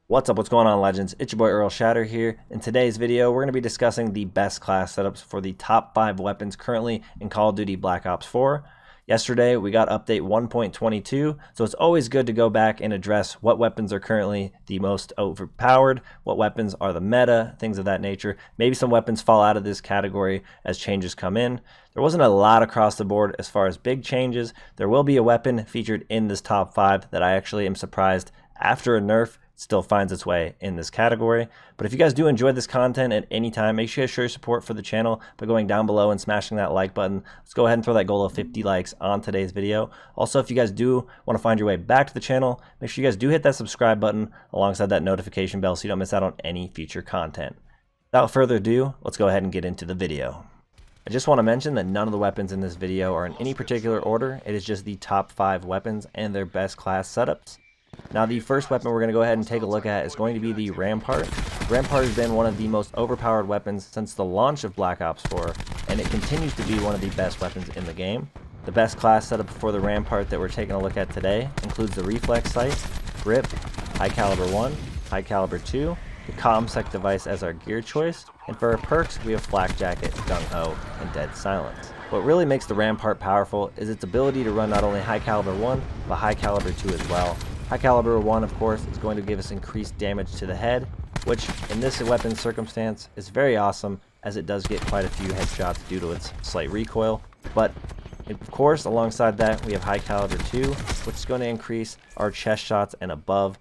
What's up, what's going on, legends? It's your boy Errl Shatter here. In today's video, we're going to be discussing the best class setups for the top 5 weapons currently in Call of Duty Black Ops 4. Yesterday, we got update 1.22, so it's always good to go back and address what weapons are currently the most overpowered, what weapons are the meta, things of that nature. Maybe some weapons fall out of this category as changes come in. There wasn't a lot across the board as far as big changes. There will be a weapon featured in this top 5 that I actually am surprised after a nerf still finds its way in this category. But if you guys do enjoy this content at any time, make sure you show your support for the channel by going down below and smashing that like button. Let's go ahead and throw that goal of 50 likes on today's video. Also, if you guys do want to find your way back to the channel, make sure you guys do hit that subscribe button alongside that notification bell so you don't miss out on any future content. Without further ado, let's go ahead and get into the video. I just want to mention that none of the weapons in this video are in any particular order. It is just the top 5 weapons and their best class setups. Now, the first weapon we're going to go ahead and take a look at is going to be the Rampart. Rampart has been one of the most overpowered weapons since the launch of Black Ops 4, and it continues to be one of the best weapons in the game. The best class setup for the Rampart that we're taking a look at today includes the reflex sight, grip, high caliber 1, high caliber 2, the ComSec device as our gear choice, and for our perks we have flak jacket, gung ho, and dead silence. What really makes the Rampart powerful is its ability to run not only high caliber 1, but high caliber 2 as well. High caliber 1, of course, is going to give us increased damage to the head, which in this weapon circumstance is very awesome as it does get quite a few headshots due to its slight recoil. But of course, alongside that, we have high caliber 2, which is going to increase our chest shots and above.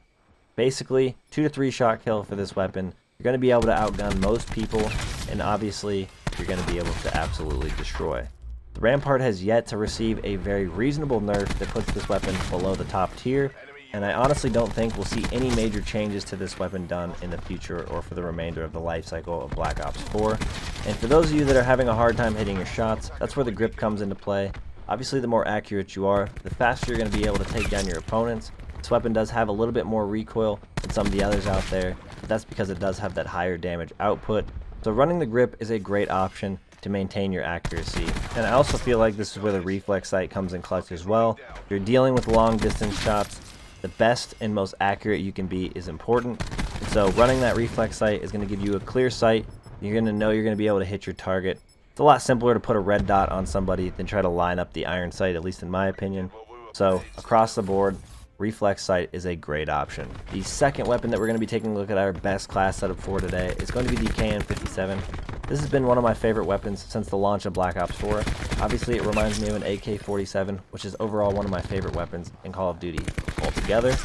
Basically, 2 to 3 shot kill for this weapon. You're going to be able to outgun most people, and obviously, you're going to be able to absolutely destroy. The Rampart has yet to receive a very reasonable nerf that puts this weapon below the top tier, and I honestly don't think we'll see any major changes to this weapon done in the future or for the remainder of the life cycle of Black Ops 4. And for those of you that are having a hard time hitting your shots, that's where the grip comes into play. Obviously, the more accurate you are, the faster you're going to be able to take down your opponents. This weapon does have a little bit more recoil than some of the others out there, but that's because it does have that higher damage output. So running the grip is a great option to maintain your accuracy. And I also feel like this is where the reflex sight comes in clutch as well. If you're dealing with long distance shots, the best and most accurate you can be is important. And so running that reflex sight is going to give you a clear sight. You're going to know you're going to be able to hit your target. It's a lot simpler to put a red dot on somebody than try to line up the iron sight, at least in my opinion. So across the board, reflex sight is a great option. The second weapon that we're going to be taking a look at our best class setup for today is going to be the KN57. This has been one of my favorite weapons since the launch of Black Ops 4. Obviously, it reminds me of an AK-47, which is overall one of my favorite weapons in Call of Duty altogether.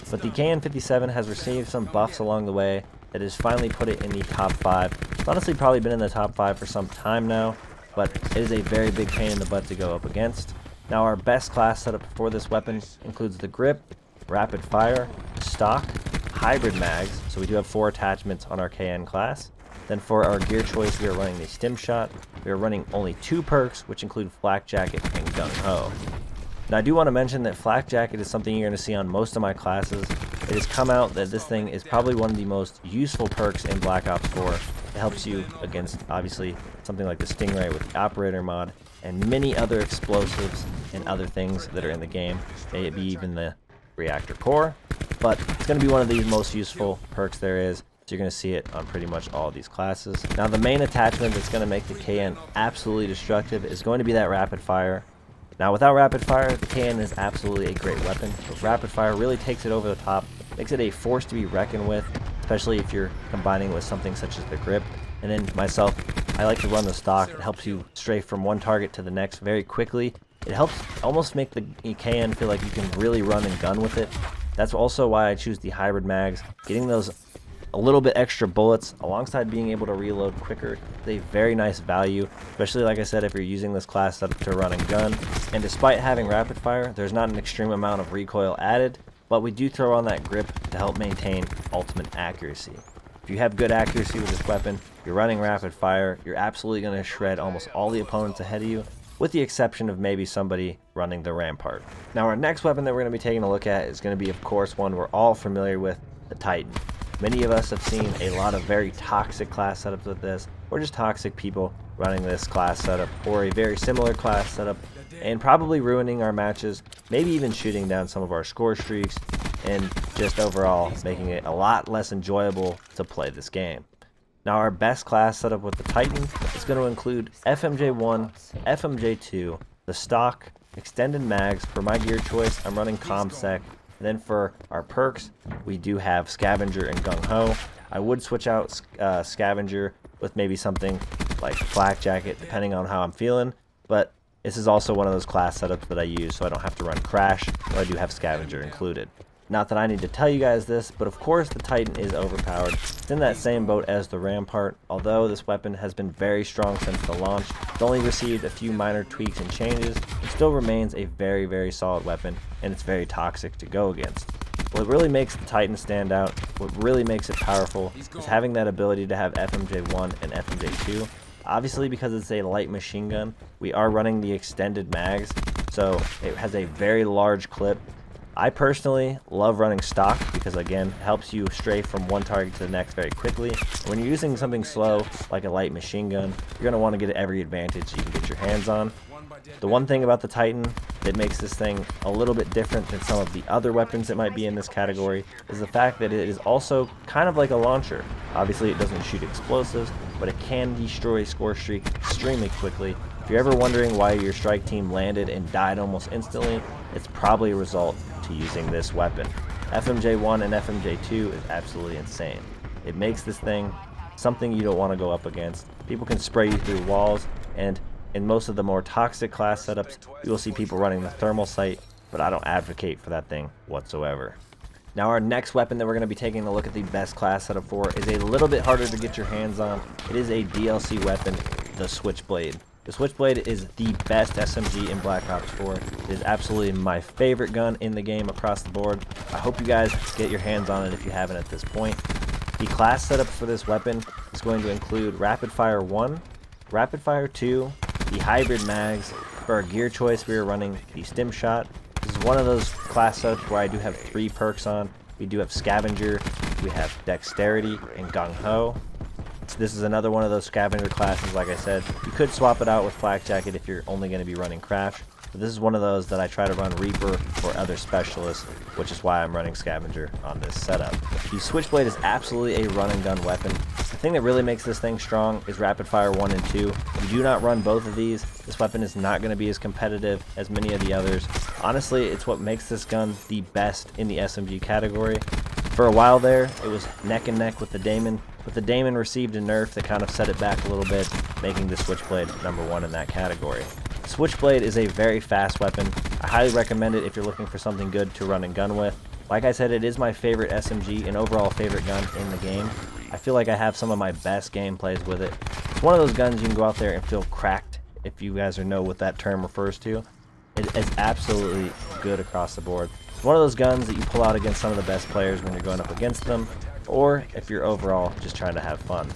But the KN57 has received some buffs along the way that has finally put it in the top 5. It's honestly probably been in the top 5 for some time now, but it is a very big pain in the butt to go up against. Now, our best class setup for this weapon includes the grip, rapid fire, stock, hybrid mags, so we do have 4 attachments on our KN class. Then for our gear choice, we are running the stim shot. We are running only 2 perks, which include flak jacket and gung ho. Now, I do want to mention that flak jacket is something you're going to see on most of my classes. It has come out that this thing is probably one of the most useful perks in Black Ops 4. It helps you against, obviously, something like the Stingray with the operator mod, and many other explosives and other things that are in the game, may it be even the reactor core. But it's going to be one of the most useful perks there is. So you're going to see it on pretty much all of these classes. Now, the main attachment that's going to make the KN absolutely destructive is going to be that rapid fire. Now, without rapid fire, the KN is absolutely a great weapon, but rapid fire really takes it over the top, makes it a force to be reckoned with, especially if you're combining with something such as the grip. And then myself, I like to run the stock. It helps you stray from one target to the next very quickly. It helps almost make the KN feel like you can really run and gun with it. That's also why I choose the hybrid mags. Getting those a little bit extra bullets alongside being able to reload quicker is a very nice value, especially like I said if you're using this class setup to run and gun. And despite having rapid fire, there's not an extreme amount of recoil added, but we do throw on that grip to help maintain ultimate accuracy. If you have good accuracy with this weapon, you're running rapid fire, you're absolutely going to shred almost all the opponents ahead of you, with the exception of maybe somebody running the Rampart. Now, our next weapon that we're going to be taking a look at is going to be, of course, one we're all familiar with, the Titan. Many of us have seen a lot of very toxic class setups with this, or just toxic people running this class setup, or a very similar class setup, and probably ruining our matches, maybe even shooting down some of our score streaks, and just overall making it a lot less enjoyable to play this game. Now our best class setup with the Titan is going to include FMJ1, FMJ2, the stock, extended mags. For my gear choice, I'm running ComSec. And then for our perks, we do have Scavenger and Gung Ho. I would switch out Scavenger with maybe something like Flak Jacket, depending on how I'm feeling. But this is also one of those class setups that I use, so I don't have to run Crash, but I do have Scavenger included. Not that I need to tell you guys this, but of course the Titan is overpowered. It's in that same boat as the Rampart. Although this weapon has been very strong since the launch, it's only received a few minor tweaks and changes. It still remains a very, very solid weapon, and it's very toxic to go against. What really makes the Titan stand out, what really makes it powerful, is having that ability to have FMJ1 and FMJ2. Obviously, because it's a light machine gun, we are running the extended mags, so it has a very large clip. I personally love running stock because, again, it helps you stray from one target to the next very quickly. When you're using something slow like a light machine gun, you're going to want to get every advantage you can get your hands on. The one thing about the Titan that makes this thing a little bit different than some of the other weapons that might be in this category is the fact that it is also kind of like a launcher. Obviously it doesn't shoot explosives, but it can destroy score streak extremely quickly. If you're ever wondering why your strike team landed and died almost instantly, it's probably a result to using this weapon. FMJ1 and FMJ2 is absolutely insane. It makes this thing something you don't want to go up against. People can spray you through walls, and in most of the more toxic class setups, you will see people running the thermal sight, but I don't advocate for that thing whatsoever. Now our next weapon that we're going to be taking a look at the best class setup for is a little bit harder to get your hands on. It is a DLC weapon, the Switchblade. The Switchblade is the best SMG in Black Ops 4. It is absolutely my favorite gun in the game across the board. I hope you guys get your hands on it if you haven't at this point. The class setup for this weapon is going to include Rapid Fire 1, Rapid Fire 2, the hybrid mags. For our gear choice, we are running the Stim Shot. This is one of those class setups where I do have 3 perks on. We do have Scavenger, we have Dexterity, and Gung Ho. This is another one of those Scavenger classes. Like I said, you could swap it out with Flak Jacket if you're only going to be running Crash. But this is one of those that I try to run Reaper or other specialists, which is why I'm running Scavenger on this setup. The Switchblade is absolutely a run and gun weapon. The thing that really makes this thing strong is Rapid Fire 1 and 2. If you do not run both of these, this weapon is not going to be as competitive as many of the others. Honestly, it's what makes this gun the best in the SMG category. For a while there, it was neck and neck with the Daemon, but the Daemon received a nerf that kind of set it back a little bit, making the Switchblade #1 in that category. Switchblade is a very fast weapon. I highly recommend it if you're looking for something good to run and gun with. Like I said, it is my favorite SMG and overall favorite gun in the game. I feel like I have some of my best gameplays with it. It's one of those guns you can go out there and feel cracked, if you guys know what that term refers to. It is absolutely good across the board. It's one of those guns that you pull out against some of the best players when you're going up against them, or if you're overall just trying to have fun.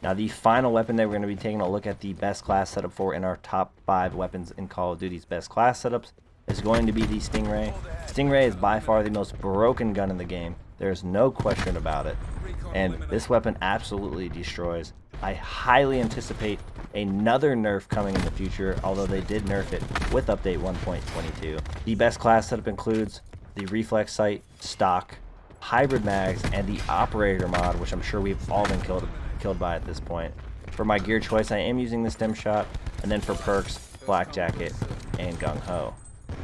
Now the final weapon that we're going to be taking a look at the best class setup for in our top 5 weapons in Call of Duty's best class setups is going to be the Stingray. Stingray is by far the most broken gun in the game. There's no question about it. And this weapon absolutely destroys. I highly anticipate another nerf coming in the future, although they did nerf it with update 1.22. The best class setup includes the reflex sight, stock, hybrid mags, and the operator mod, which I'm sure we've all been killed by at this point. For my gear choice, I am using the Stim Shot, and then for perks, Flak Jacket and Gung Ho.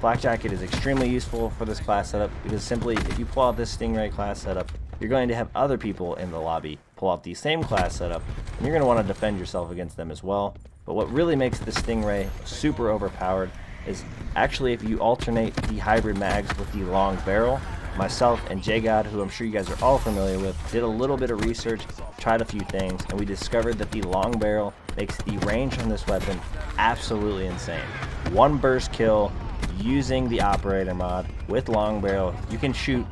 Flak Jacket is extremely useful for this class setup because simply if you pull out this Stingray class setup, you're going to have other people in the lobby pull out the same class setup, and you're going to want to defend yourself against them as well. But what really makes the Stingray super overpowered is actually if you alternate the hybrid mags with the long barrel. Myself and JGod, who I'm sure you guys are all familiar with, did a little bit of research, tried a few things, and we discovered that the long barrel makes the range on this weapon absolutely insane. 1 burst kill using the operator mod with long barrel. You can shoot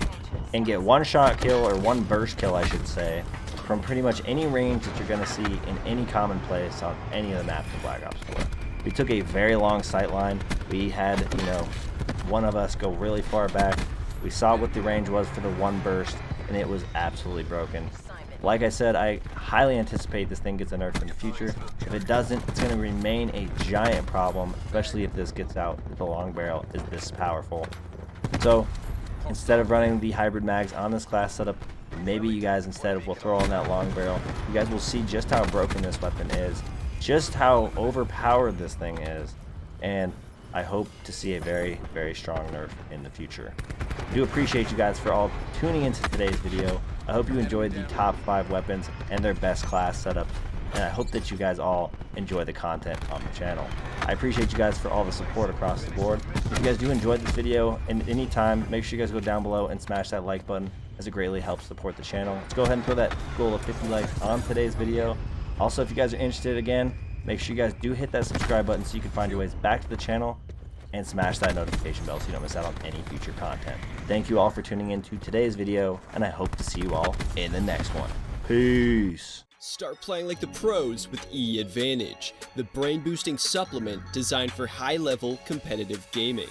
and get 1 shot kill, or 1 burst kill I should say, from pretty much any range that you're going to see in any common place on any of the maps in Black Ops 4. We took a very long sight line. We had, one of us go really far back. We saw what the range was for the 1 burst, and it was absolutely broken. Like I said, I highly anticipate this thing gets a nerf in the future. If it doesn't, it's going to remain a giant problem, especially if this gets out, if the long barrel is this powerful. So, instead of running the hybrid mags on this class setup, maybe you guys instead will throw on that long barrel. You guys will see just how broken this weapon is, just how overpowered this thing is, and I hope to see a very, very strong nerf in the future. I do appreciate you guys for all tuning into today's video. I hope you enjoyed the top 5 weapons and their best class setups, and I hope that you guys all enjoy the content on the channel. I appreciate you guys for all the support across the board. If you guys do enjoy this video in any time, make sure you guys go down below and smash that like button, as it greatly helps support the channel. Let's go ahead and throw that goal of 50 likes on today's video. Also, if you guys are interested again, make sure you guys do hit that subscribe button so you can find your ways back to the channel, and smash that notification bell so you don't miss out on any future content. Thank you all for tuning in to today's video, and I hope to see you all in the next one. Peace. Start playing like the pros with E Advantage, the brain-boosting supplement designed for high-level competitive gaming.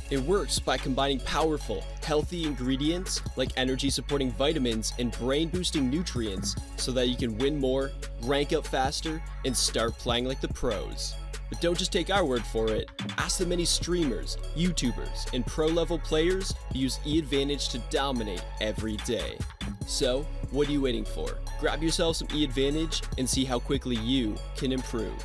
It works by combining powerful, healthy ingredients like energy-supporting vitamins and brain-boosting nutrients so that you can win more, rank up faster, and start playing like the pros. But don't just take our word for it. Ask the many streamers, YouTubers, and pro-level players who use E Advantage to dominate every day. So, what are you waiting for? Grab yourself some E Advantage and see how quickly you can improve.